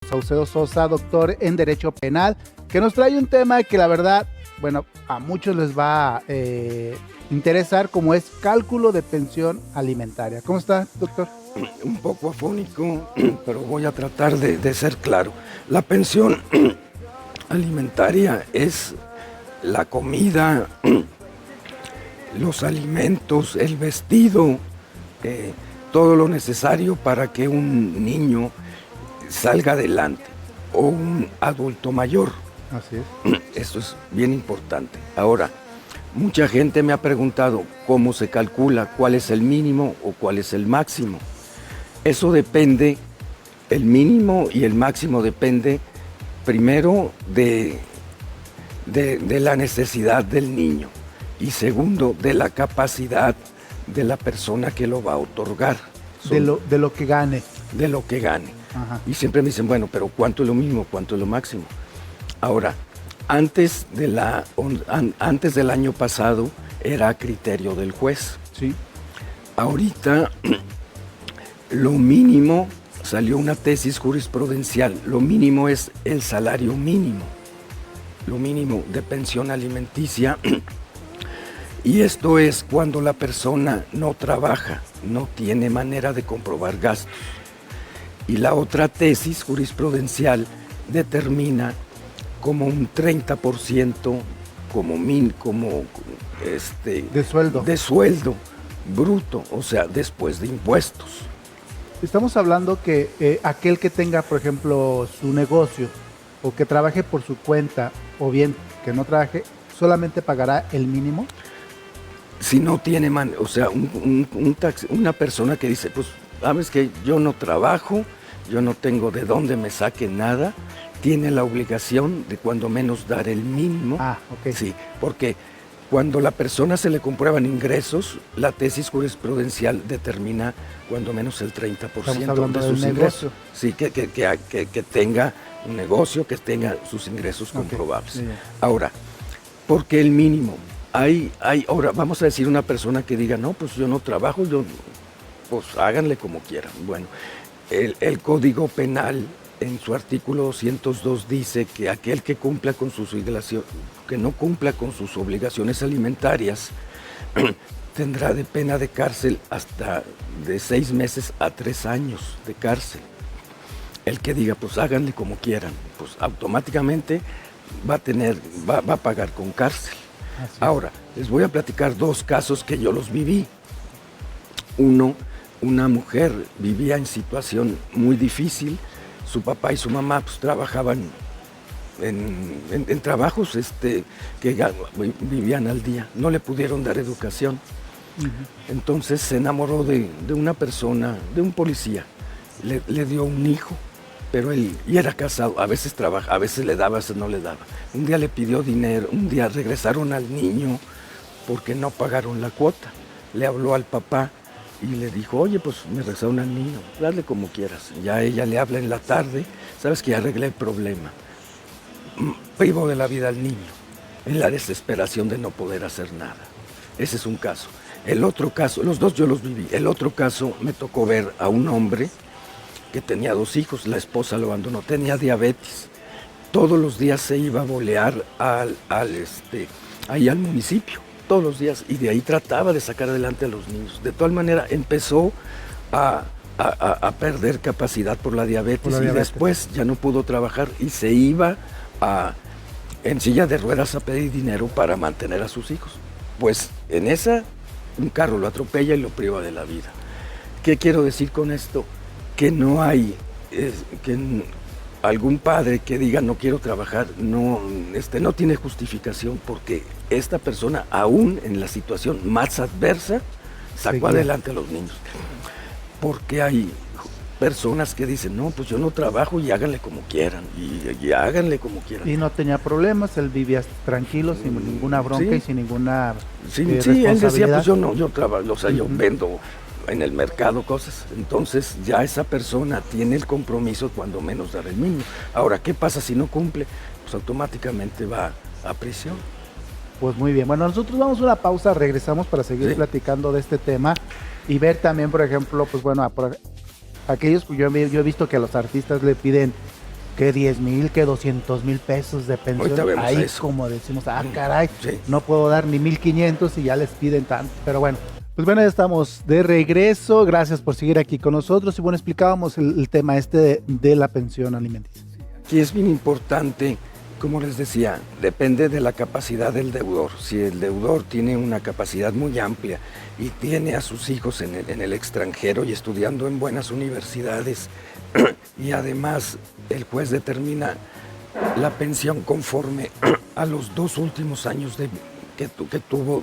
Saucedo Sosa, doctor en Derecho Penal, que nos trae un tema que la verdad, bueno, a muchos les va a interesar, como es cálculo de pensión alimentaria. ¿Cómo está, doctor? Un poco afónico, pero voy a tratar de ser claro. La pensión alimentaria es la comida, los alimentos, el vestido, todo lo necesario para que un niño salga adelante o un adulto mayor. Así es. Esto es bien importante. Ahora, mucha gente me ha preguntado cómo se calcula, cuál es el mínimo o cuál es el máximo. Eso depende, el mínimo y el máximo depende primero de la necesidad del niño y segundo de la capacidad de la persona que lo va a otorgar. De lo que gane. De lo que gane. Ajá. Y siempre me dicen, bueno, pero ¿cuánto es lo mínimo? ¿Cuánto es lo máximo? Ahora, antes del año pasado era a criterio del juez. Sí. Ahorita lo mínimo, salió una tesis jurisprudencial, lo mínimo es el salario mínimo, lo mínimo de pensión alimenticia. Y esto es cuando la persona no trabaja, no tiene manera de comprobar gastos. Y la otra tesis jurisprudencial determina como un 30% de sueldo bruto, o sea, después de impuestos. Estamos hablando que aquel que tenga, por ejemplo, su negocio o que trabaje por su cuenta o bien que no trabaje, solamente pagará el mínimo. Si no tiene una persona que dice, pues, sabes que yo no trabajo, yo no tengo de dónde me saque nada, tiene la obligación de cuando menos dar el mínimo. Ah, ok. Sí, porque cuando la persona se le comprueban ingresos, la tesis jurisprudencial determina cuando menos el 30% de sus ingresos. Sí, que tenga un negocio, que tenga sus ingresos comprobables. Sí. Ahora, ¿por qué el mínimo? Ahora, vamos a decir una persona que diga, no, pues yo no trabajo, pues háganle como quieran. Bueno, el Código Penal en su artículo 202 dice que aquel que no cumpla con sus obligaciones alimentarias tendrá de pena de cárcel hasta de 6 meses a 3 años de cárcel. El que diga, pues háganle como quieran, pues automáticamente va a pagar con cárcel. Ahora, les voy a platicar 2 casos que yo los viví. Uno, una mujer vivía en situación muy difícil. Su papá y su mamá pues, trabajaban en trabajos que vivían al día. No le pudieron dar educación. Uh-huh. Entonces se enamoró de una persona, de un policía. Le dio un hijo, pero él y era casado. A veces trabaja, a veces le daba, a veces no le daba. Un día le pidió dinero, un día regresaron al niño porque no pagaron la cuota. Le habló al papá y le dijo, oye, pues me regresaron al niño, hazle como quieras. Ya ella le habla en la tarde, sabes que ya arreglé el problema. Privo de la vida al niño, en la desesperación de no poder hacer nada. Ese es un caso. El otro caso, los 2 yo los viví. El otro caso me tocó ver a un hombre que tenía 2 hijos, la esposa lo abandonó, tenía diabetes. Todos los días se iba a bolear ahí al municipio. Todos los días, y de ahí trataba de sacar adelante a los niños. De tal manera empezó a perder capacidad por la diabetes y después ya no pudo trabajar y se iba en silla de ruedas a pedir dinero para mantener a sus hijos. Pues en esa, un carro lo atropella y lo priva de la vida. ¿Qué quiero decir con esto? Que no hay, algún padre que diga no quiero trabajar, no tiene justificación, porque esta persona, aún en la situación más adversa, sacó adelante a los niños. Porque hay personas que dicen, no, pues yo no trabajo y háganle como quieran, y háganle como quieran. Y no tenía problemas, él vivía tranquilo, sin ninguna bronca y sin ninguna responsabilidad. Él decía, pues yo trabajo, yo vendo en el mercado cosas. Entonces ya esa persona tiene el compromiso cuando menos dar el mínimo. Ahora, ¿qué pasa si no cumple? Pues automáticamente va a prisión. Pues muy bien. Bueno, nosotros vamos a una pausa, regresamos para seguir platicando de este tema y ver también, por ejemplo, pues bueno, aquellos que yo he visto que a los artistas le piden que 10,000, que 200,000 pesos de pensión. Ahorita vemos Ahí eso. como decimos, caray, Sí. no puedo dar ni 1,500 y ya les piden tanto. Pero bueno, pues bueno, ya estamos de regreso. Gracias por seguir aquí con nosotros. Y bueno, explicábamos el tema de la pensión alimenticia. Aquí es bien importante, como les decía, depende de la capacidad del deudor. Si el deudor tiene una capacidad muy amplia y tiene a sus hijos en el extranjero y estudiando en buenas universidades, y además el juez determina la pensión conforme a los 2 últimos años que tuvo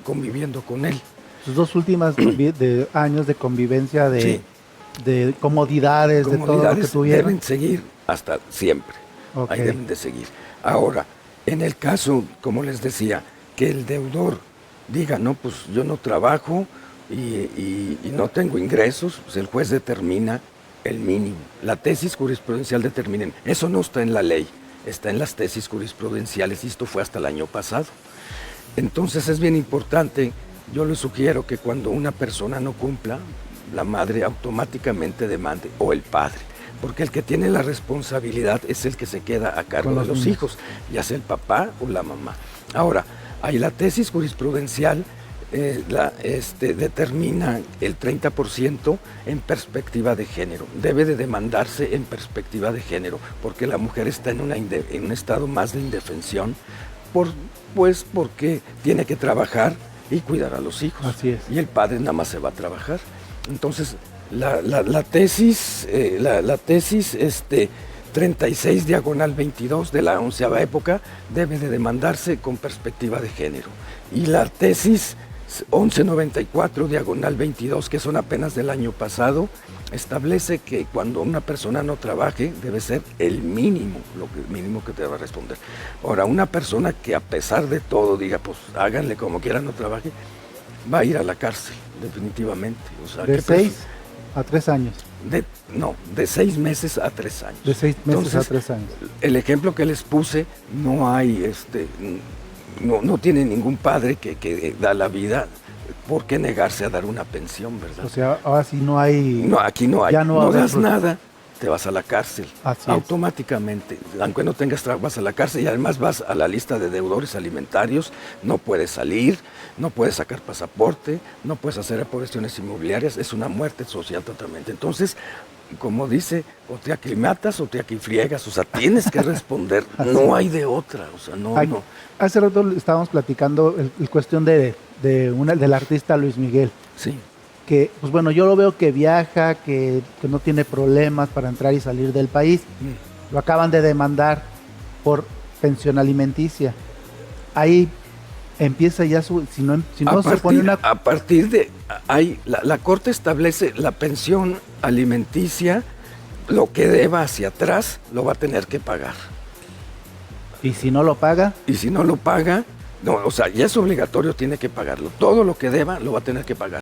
conviviendo con él. Sus 2 últimos años de convivencia, Sí. de comodidades, de todo lo que tuvieron. Deben seguir hasta siempre. Ok. Ahí deben de seguir. Ahora, en el caso, como les decía, que el deudor diga, no, pues yo no trabajo y no tengo ingresos, pues el juez determina el mínimo. La tesis jurisprudencial determina. Eso no está en la ley, está en las tesis jurisprudenciales y esto fue hasta el año pasado. Entonces es bien importante, yo les sugiero que cuando una persona no cumpla, la madre automáticamente demande, o el padre, porque el que tiene la responsabilidad es el que se queda a cargo de los hijos, ya sea el papá o la mamá. Ahora, ahí la tesis jurisprudencial determina el 30% en perspectiva de género. Debe de demandarse en perspectiva de género, porque la mujer está en un estado más de indefensión, porque tiene que trabajar y cuidar a los hijos. Así es. Y el padre nada más se va a trabajar. Entonces, la tesis 36/22 de la 11ª época debe de demandarse con perspectiva de género. Y la tesis 1194/22, que son apenas del año pasado, establece que cuando una persona no trabaje debe ser el mínimo que te va a responder. Ahora, una persona que a pesar de todo diga, pues háganle como quieran, no trabaje, va a ir a la cárcel, definitivamente. O sea, de 6 a 3 años. De 6 meses a 3 años. De 6 meses Entonces, a 3 años. El ejemplo que les puse, no hay, no tiene ningún padre que da la vida. ¿Por qué negarse a dar una pensión, verdad? O sea, ahora sí no hay... No, aquí no hay. Ya no das nada, te vas a la cárcel. Así automáticamente. Aunque no tengas trabajo, vas a la cárcel y además vas a la lista de deudores alimentarios. No puedes salir, no puedes sacar pasaporte, no puedes hacer operaciones inmobiliarias. Es una muerte social totalmente. Entonces, como dice, o te aclimatas o te aquifriegas. O sea, tienes que responder. No hay de otra. O sea, no. Hace rato estábamos platicando el cuestión del artista Luis Miguel. Sí. Que, pues bueno, yo lo veo que viaja, que no tiene problemas para entrar y salir del país. Lo acaban de demandar por pensión alimenticia. Ahí empieza ya si no se pone una... A partir de ahí, la Corte establece la pensión alimenticia, lo que deba hacia atrás lo va a tener que pagar. ¿Y si no lo paga? Y si no lo paga, no, o sea, ya es obligatorio, tiene que pagarlo. Todo lo que deba lo va a tener que pagar.